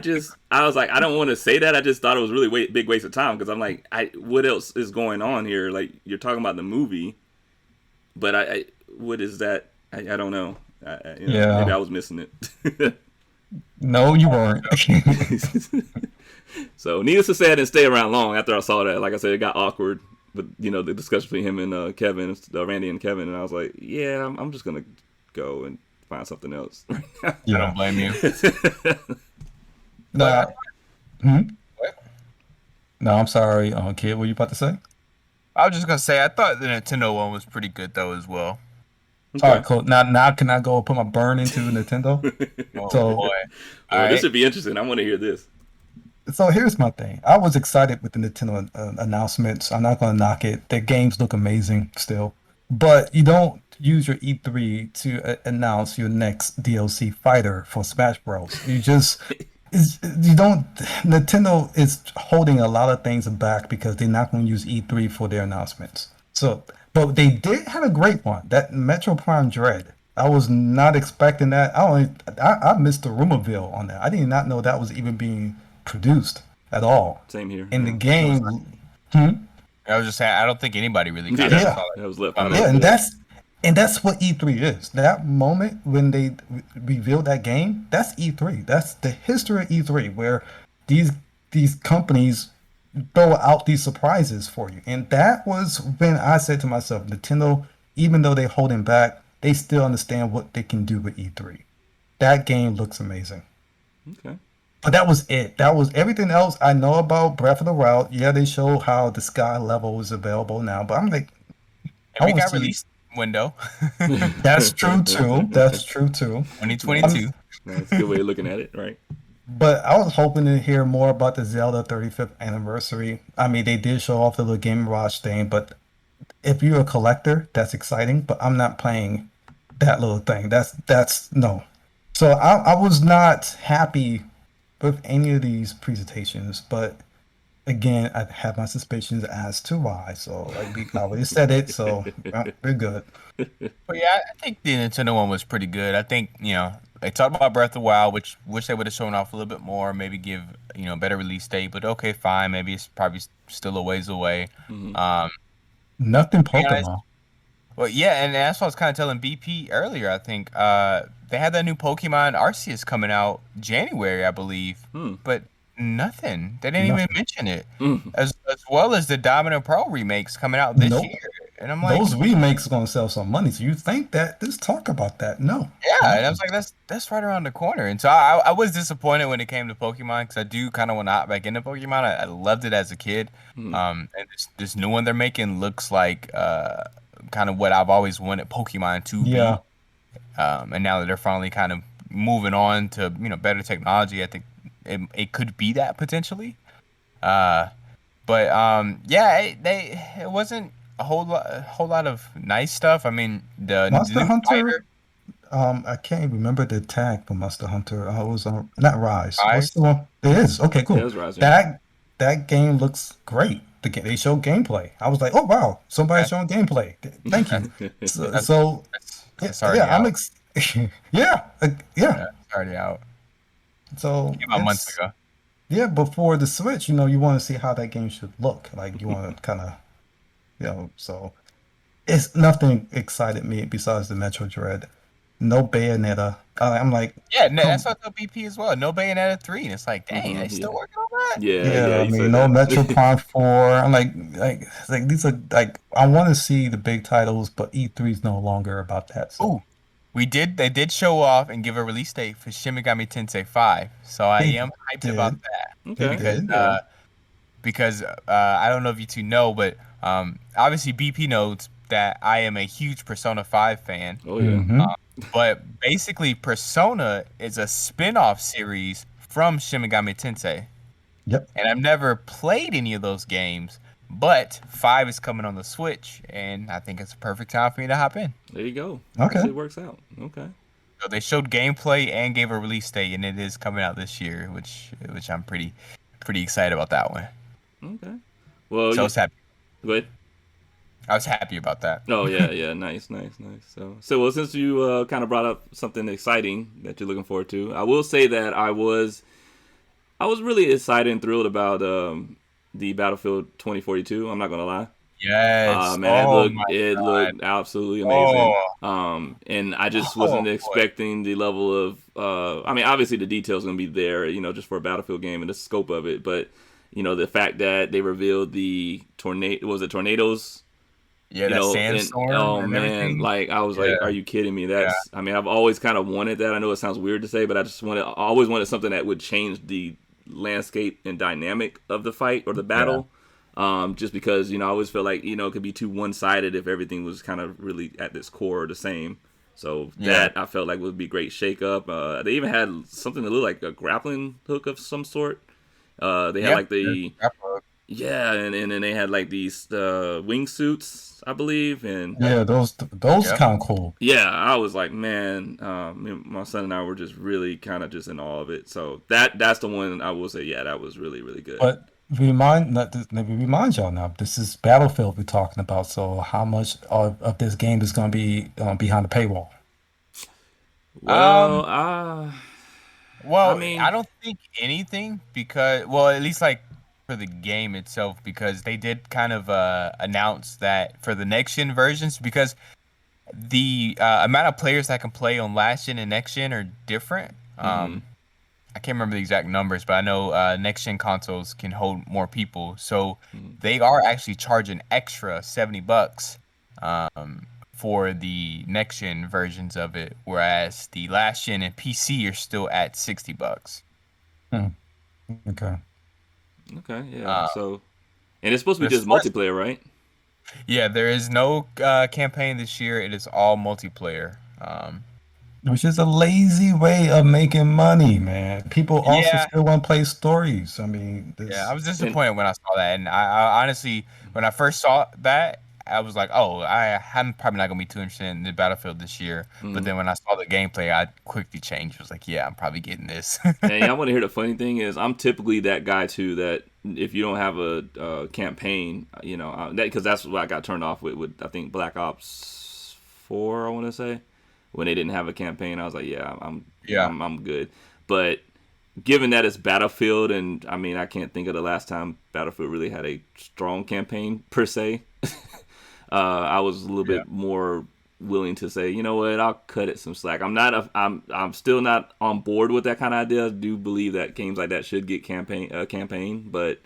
was like, I don't want to say that. I just thought it was really big waste of time because I'm like, what else is going on here? Like, you're talking about the movie, but what is that? I don't know. Maybe I was missing it. No, you weren't. So, needless to say, I didn't stay around long after I saw that. Like I said, it got awkward. But, the discussion between him and Kevin, Randy and Kevin. And I was like, yeah, I'm just going to go and find something else. I don't blame you. No, no, I'm sorry, kid. What were you about to say? I was just going to say, I thought the Nintendo one was pretty good, though, as well. Okay. All right, cool. Now can I go put my burn into Nintendo? Boy. This should be interesting. I want to hear this. So here's my thing. I was excited with the Nintendo announcements. I'm not going to knock it. Their games look amazing still. But you don't use your E3 to announce your next DLC fighter for Smash Bros. You don't. Nintendo is holding a lot of things back because they're not going to use E3 for their announcements. So, but they did have a great one. That Metro Prime Dread. I was not expecting that. I missed the rumorville on that. I did not know that was even being produced at all. Same here. In the game. I was just saying, I don't think anybody really got that was left. And that's what E3 is. That moment when they revealed that game, that's E3. That's the history of E3, where these companies throw out these surprises for you. And that was when I said to myself, Nintendo, even though they're holding back, they still understand what they can do with E3. That game looks amazing. Okay. But that was it. That was everything else I know about Breath of the Wild. Yeah, they show how the sky level is available now, but I'm like, we got release window. That's true too. 2022. That's a good way of looking at it, right? But I was hoping to hear more about the Zelda 35th anniversary. I mean, they did show off the little Game Watch thing, but if you're a collector, that's exciting. But I'm not playing that little thing. That's no. So I was not happy with any of these presentations, but again, I have my suspicions as to why. So like we already said it, so we're good. But yeah, I think the Nintendo one was pretty good. I think they talked about Breath of the Wild, which wish they would have shown off a little bit more, maybe give better release date. But okay, fine, maybe it's probably still a ways away. Nothing Pokemon. Well, yeah, and that's what I was kind of telling BP earlier. I think they had that new Pokemon Arceus coming out January, I believe. But nothing. They didn't even Nothing. mention it. Mm. As well as the Diamond and Pearl remakes coming out this Nope. year. And I'm like, Those remakes are gonna sell some money. So you think that? Just talk about that. No, yeah, and I was nothing. like, that's right around the corner. And so I was disappointed when it came to Pokemon because I do kind of want to hop back into Pokemon. I loved it as a kid. Mm. And this new one they're making looks like kind of what I've always wanted Pokemon to be. Yeah. And now that they're finally kind of moving on to better technology, I think it could be that potentially. Uh, but yeah, it wasn't a whole lot of nice stuff. I mean, the Monster new Hunter. fighter. I can't remember the tag for Monster Hunter. It was not Rise. What's the Eyes. one? It is. Okay, Yeah, it cool. was Rising. That game looks great. They showed gameplay. I was like, oh wow, somebody's Okay. showing gameplay. Thank you. So, That's, so yeah, that's already yeah, out. yeah, yeah. Yeah, it's already out. So Came out months it's ago. yeah, before the Switch, you want to see how that game should look. Like you want to kind of, so it's nothing excited me besides the Metro Dread. No Bayonetta. I'm like, Yeah, no, that's come, what I told BP as well. No Bayonetta 3. And it's like, dang, they Yeah, still working on that? yeah, yeah. I he mean, said no that. Metro Prime 4. I'm like these are like I want to see the big titles, but E3 is no longer about that. So Ooh, they did show off and give a release date for Shin Megami Tensei 5. So I they am hyped about did, that they Okay, because did. yeah. I don't know if you two know, but obviously BP knows that I am a huge Persona 5 fan. Oh yeah. Mm-hmm. But basically Persona is a spin-off series from Shin Megami Tensei. Yep. And I've never played any of those games, but 5 is coming on the Switch, and I think it's a perfect time for me to hop in. There you go. Okay. It works out. Okay. So they showed gameplay and gave a release date, and it is coming out this year, which I'm pretty excited about that one. Okay. Well, So I was happy. go ahead. I was happy about that. Oh yeah, yeah, nice. So well, since you kind of brought up something exciting that you're looking forward to, I will say that I was really excited and thrilled about the Battlefield 2042. I'm not gonna lie. Yes. Man, Oh my it God. looked absolutely amazing. Oh. And I just Oh wasn't boy. expecting the level of. I mean, obviously the details gonna be there, just for a Battlefield game and the scope of it. But the fact that they revealed the tornado, was it tornadoes? Yeah, that And sandstorm oh and man, everything. like I was like, Yeah. are you kidding me? Yeah. I mean, I've always kind of wanted that. I know it sounds weird to say, but I always wanted something that would change the landscape and dynamic of the fight or the Yeah. battle. Just because, I always feel like, it could be too one-sided if everything was kind of really at its core the same. So Yeah. that I felt like would be great shake-up. They even had something that looked like a grappling hook of some sort. They had Yeah. like yeah, and then they had like these wingsuits, I believe, and Yeah, those Yep. kind of cool. yeah, I was like, man, my son and I were just really kind of just in awe of it. So that's the one I will say, yeah, that was really really good. But let me remind y'all now, this is Battlefield we're talking about. So how much of this game is going to be behind the paywall? Well, Um. I Well, I mean, don't think anything because, well, at least like for the game itself, because they did kind of announce that for the next gen versions, because the amount of players that can play on last gen and next gen are different. mhm, I can't remember the exact numbers, but I know next gen consoles can hold more people, so mhm. they are actually charging extra $70 um, for the next gen versions of it, whereas the last gen and PC are still at $60. Hmm, okay. Okay, yeah. Uh, So, and it's supposed to but be as just far as multiplayer, right? yeah, there is no campaign this year. It is all multiplayer. Which is a lazy way of making money, man. People also Yeah, still want to play stories. I mean, yeah, I this. was And disappointed when I saw that, and I honestly, when I first saw that, I was like, oh, I'm probably not gonna be too interested in the Battlefield this year. But mhm. then when I saw the gameplay, I quickly changed. I was like, yeah, I'm probably getting this. And I want to hear the funny thing is, I'm typically that guy too. That if you don't have a campaign, that because that's what I got turned off with I think Black Ops 4. I want to say when they didn't have a campaign, I was like, yeah, Yeah, I'm good. But given that it's Battlefield, and I mean, I can't think of the last time Battlefield really had a strong campaign per se. I was a little yeah, bit more willing to say, you know what, I'll cut it some slack. I'm still not on board with that kind of idea. I do believe that games like that should get campaign, but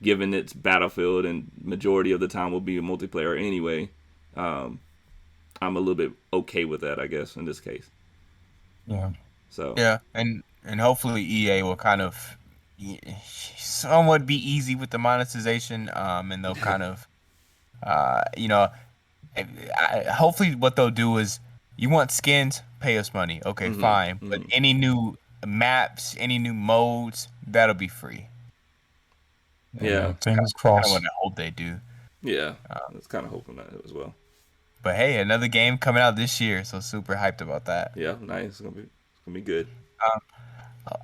given its Battlefield and majority of the time will be a multiplayer anyway, I'm a little bit okay with that, I guess, in this case. Yeah. So Yeah, and hopefully EA will kind of somewhat be easy with the monetization, and they'll kind of, you know, hopefully what they'll do is, you want skins, pay us money, okay, fine, but any new maps, any new modes, that'll be free. yeah, Fingers Kind of crossed. what I hope they do. yeah, I was kind of hoping that as well. But hey, another game coming out this year, so super hyped about that. Yeah, nice. It's gonna be good.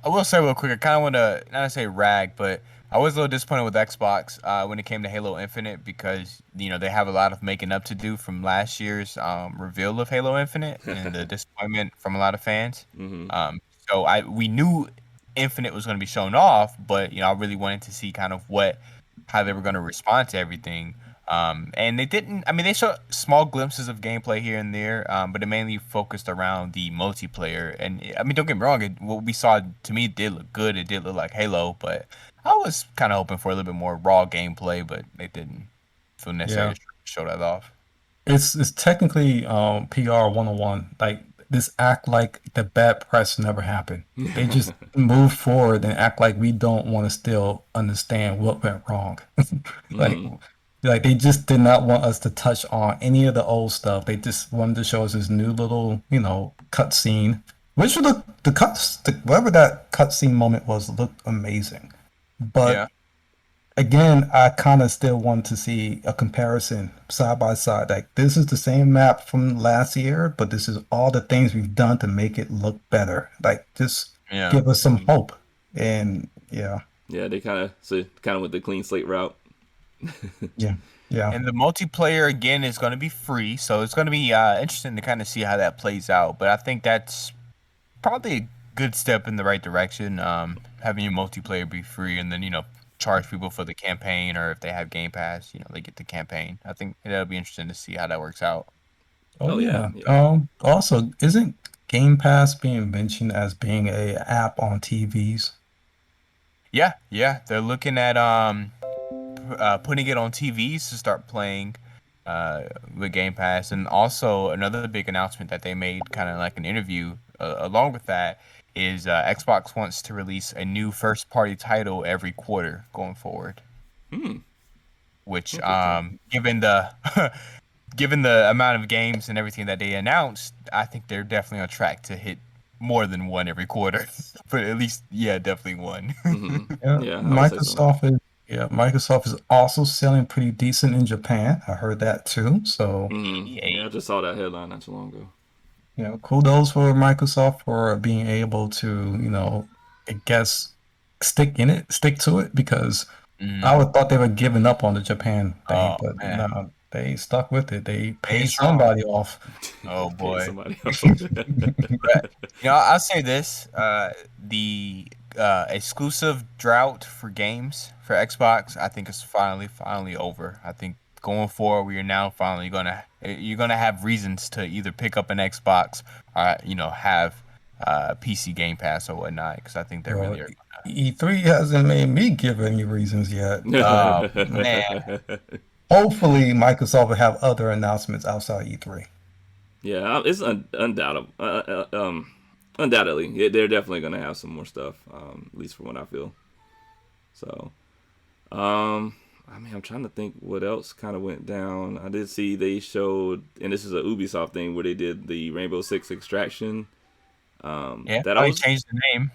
I will say real quick, I kind of want to not to say rag, but I was a little disappointed with Xbox when it came to Halo Infinite, because they have a lot of making up to do from last year's reveal of Halo Infinite and the disappointment from a lot of fans. So we knew Infinite was going to be shown off, but I really wanted to see kind of how they were going to respond to everything. And they didn't. I mean, they showed small glimpses of gameplay here and there, but it mainly focused around the multiplayer. And I mean, don't get me wrong, what we saw to me did look good. It did look like Halo, but I was kind of hoping for a little bit more raw gameplay, but they didn't feel necessary Yeah. to show that off. It's technically PR 101. Like, this act like the bad press never happened. They just move forward and act like we don't want to still understand what went wrong. Like, like they just did not want us to touch on any of the old stuff. They just wanted to show us this new little, cutscene, which whatever that cutscene moment was, looked amazing. But Yeah. again, I kind of still want to see a comparison side by side. Like, this is the same map from last year, but this is all the things we've done to make it look better. Like, just Yeah. give us some hope. And yeah, Yeah, they kind of went the clean slate route. yeah, yeah, And the multiplayer again is going to be free, so it's going to be interesting to kind of see how that plays out. But I think that's probably a good step in the right direction. Having your multiplayer be free, and then charge people for the campaign, or if they have Game Pass, they get the campaign. I think it'll be interesting to see how that works out. oh Oh yeah, yeah. yeah. Also, isn't Game Pass being mentioned as being a app on TVs? Yeah, they're looking at putting it on TVs to start playing with Game Pass. And also another big announcement that they made, kind of like an interview along with that, is Xbox wants to release a new first party title every quarter going forward. Which Interesting. given the given the amount of games and everything that they announced, I think they're definitely on track to hit more than one every quarter. But at least, yeah, definitely one. Yeah, Yeah, I would say so. Microsoft is also selling pretty decent in Japan. I heard that too. So, Yeah, I just saw that headline not too long ago. kudos for Microsoft for being able to, I guess, stick to it, because I Mhm. would thought they were giving up on the Japan thing, Oh but man, no, they stuck with it. They they paid strong. somebody off. Oh Paying boy. somebody else. But, I'll say this: the exclusive drought for games for Xbox, I think, is finally over. I think going forward, we are now finally you're gonna have reasons to either pick up an Xbox or have PC Game Pass or whatnot, because I think they Well, really are. E3 hasn't made me give any reasons yet. Oh man, Hopefully, Microsoft will have other announcements outside E3. Yeah, it's undoubtedly they're definitely gonna have some more stuff. At least from what I feel. So, I mean, I'm trying to think what else kind of went down. I did see they showed, and this is a Ubisoft thing where they did the Rainbow Six Extraction. yeah. That I Probably was, changed the name.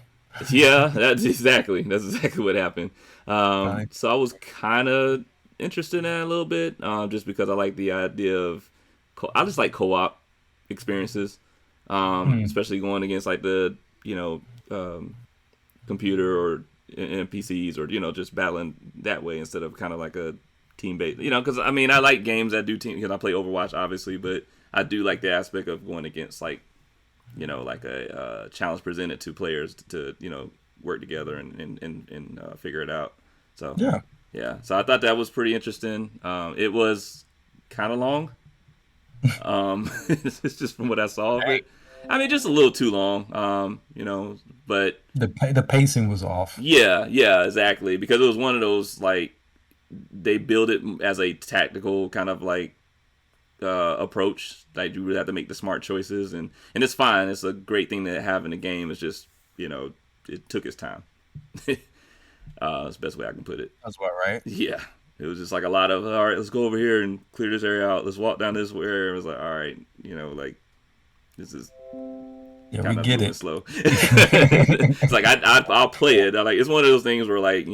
yeah, that's exactly what happened. Finally. So I was kind of interested in that a little bit, just because I like the idea of, I just like co-op experiences, Hmm. especially going against like the computer or NPCs, or just battling that way instead of kind of like a team based. Because I mean I like games that do team, because I play Overwatch obviously, but I do like the aspect of going against like like a challenge presented to players to work together and figure it out. So Yeah. yeah, so I thought that was pretty interesting. It was kind of long, It's just from what I saw of it. I mean, just a little too long. But The pacing was off. yeah, exactly. Because it was one of those like they build it as a tactical kind of like approach. Like you really have to make the smart choices, and it's fine. It's a great thing to have in the game. It's just it took its time. That's the best way I can put it. That's what, right? Yeah. It was just like a lot of, all right, let's go over here and clear this area out. Let's walk down this area. It was like, all right, like this is Yeah, we get it. slow. It's like I'll play it. It's one of those things where like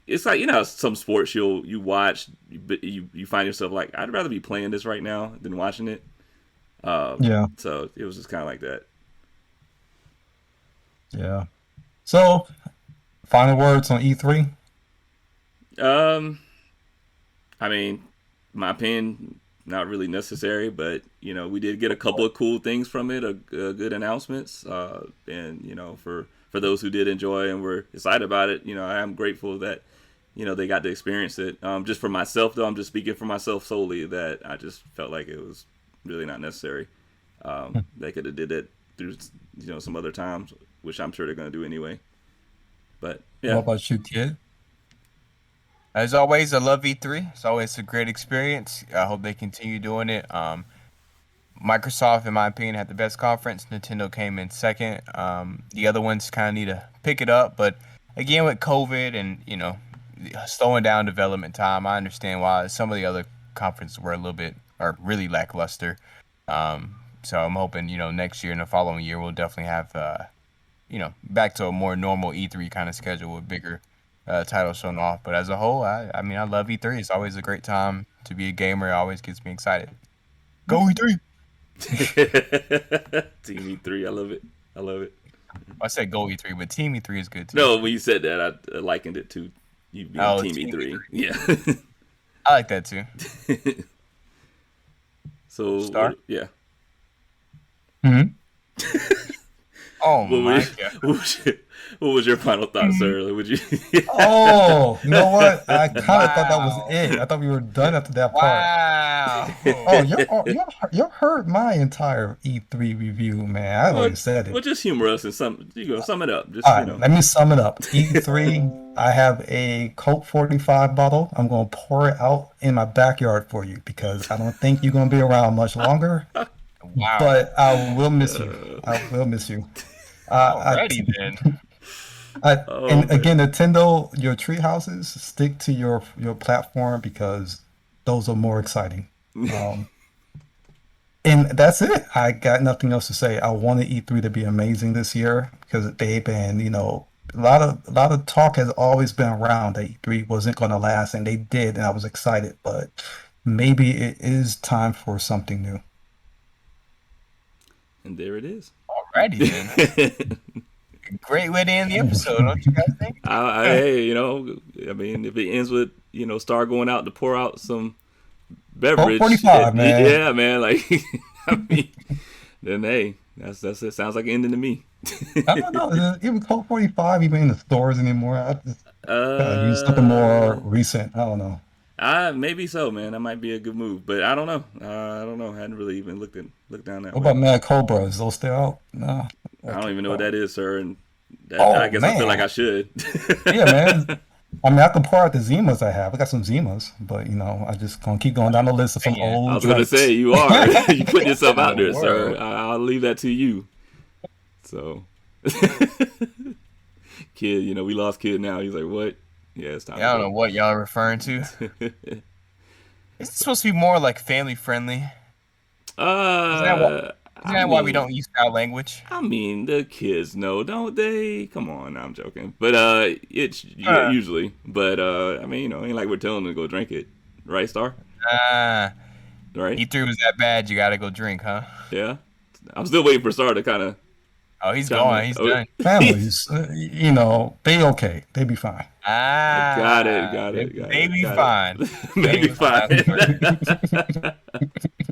it's like some sports you watch, but you find yourself like I'd rather be playing this right now than watching it. Yeah. So it was just kind of like that. Yeah. So, final words on E3. I mean, my opinion, not really necessary, but we did get a couple of cool things from it, good announcements, and for those who did enjoy and were excited about it, I am grateful that they got to experience it. Just for myself, though, I'm just speaking for myself solely, that I just felt like it was really not necessary. They could have did it through some other times, which I'm sure they're going to do anyway. But yeah. What about you, kid? As always, I love E3. It's always a great experience. I hope they continue doing it. Microsoft, in my opinion, had the best conference. Nintendo came in second. The other ones kind of need to pick it up. But again, with COVID and, slowing down development time, I understand why some of the other conferences were really lackluster. So I'm hoping, next year and the following year, we'll definitely have, back to a more normal E3 kind of schedule with bigger titles shown off. But as a whole, I mean, I love E3. It's always a great time to be a gamer. It always gets me excited. Go E3! Team E3, I love it. I said go E3, but Team E3 is good too. No, when you said that, I likened it to you being Team E3. Yeah. I like that too. So, Star? Yeah. Oh my God. What was your final thought, sir? Like, would you? Oh, you know what? I kind of thought that was it. I thought we were done after that part. Wow. You heard my entire E3 review, man. I already said it. Well, just humor us and sum it up. Just All right, let me sum it up. E3, I have a Coke 45 bottle. I'm going to pour it out in my backyard for you because I don't think you're going to be around much longer. Wow. But I will miss you. I will miss you. Alrighty then. And again, Nintendo, your tree houses, stick to your platform because those are more exciting. And that's it. I got nothing else to say. I wanted E3 to be amazing this year because they've been, a lot of talk has always been around that E3 wasn't going to last, and they did, and I was excited. But maybe it is time for something new. And there it is. Alrighty then. Great way to end the episode, don't you guys think? Hey, I mean, if it ends with Star going out to pour out some beverage, 45, man. Yeah, man. Like, I mean, then hey, that's it. Sounds like an ending to me. I don't know. Even Coke 45 even in the stores anymore. I just use something more recent. I don't know. Maybe so, man. That might be a good move, but I don't know. I hadn't really even looked down that What way. about Mad Cobra? Is those still out? No. I don't even know what that is, sir. And Oh, I guess man. I feel like I should. Yeah, man. I mean, I can pour out the Zimas I have. I got some Zimas, but I just gonna keep going down the list of some old. I was gonna drinks. say you are. You put yourself out there, Oh, sir. word. I'll leave that to you. So, kid, we lost kid now. He's like, what? Yeah, it's time. Yeah, I don't know what y'all are referring to. It's supposed to be more like family friendly. Isn't that why we don't use foul language? I mean, the kids know, don't they? Come on, I'm joking. But it's usually. But I mean, ain't like we're telling them to go drink it, right, Star? Right. Right? E3 was that bad, you gotta go drink, huh? Yeah. I'm still waiting for Star to kind of. Oh, he's gone. He's done. Families, they okay. They be fine. Got it. They be fine. Maybe fine.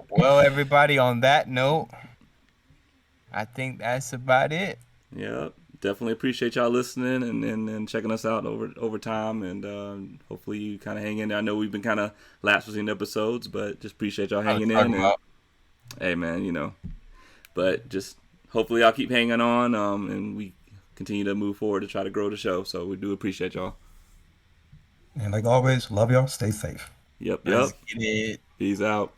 Well, everybody, on that note, I think that's about it. Yep. definitely appreciate y'all listening and checking us out over time, and hopefully you kind of hang in there. I know we've been kind of lapsed between episodes, but just appreciate y'all hanging in. And, hey man, you know, but just hopefully y'all keep hanging on, and we continue to move forward to try to grow the show. So we do appreciate y'all. And like always, love y'all. Stay safe. Yep. Let's get it. Peace out.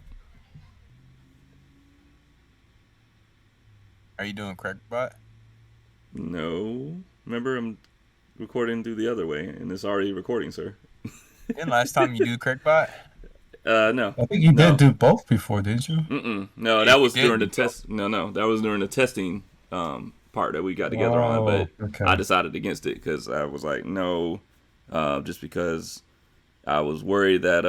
Are you doing Crackbot? No. Remember, I'm recording through the other way, and it's already recording, sir. And last time you do Crackbot? No. I think you did do both before, didn't you? No, that was during the test. No, that was during the testing part that we got together on. But okay. I decided against it because I was like, no, just because I was worried that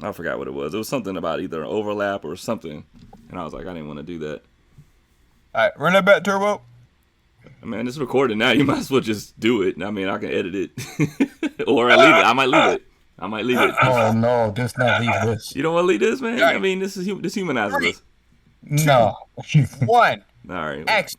I forgot what it was. It was something about either an overlap or something, and I was like, I didn't want to do that. All right, run that back, Turbo. Man, it's recorded now. You might as well just do it. I mean, I can edit it, or I leave it. I might leave it. Oh no, just not leave this. You don't want to leave this, man? Right. I mean, this humanizes us. No. 1. All right. Action.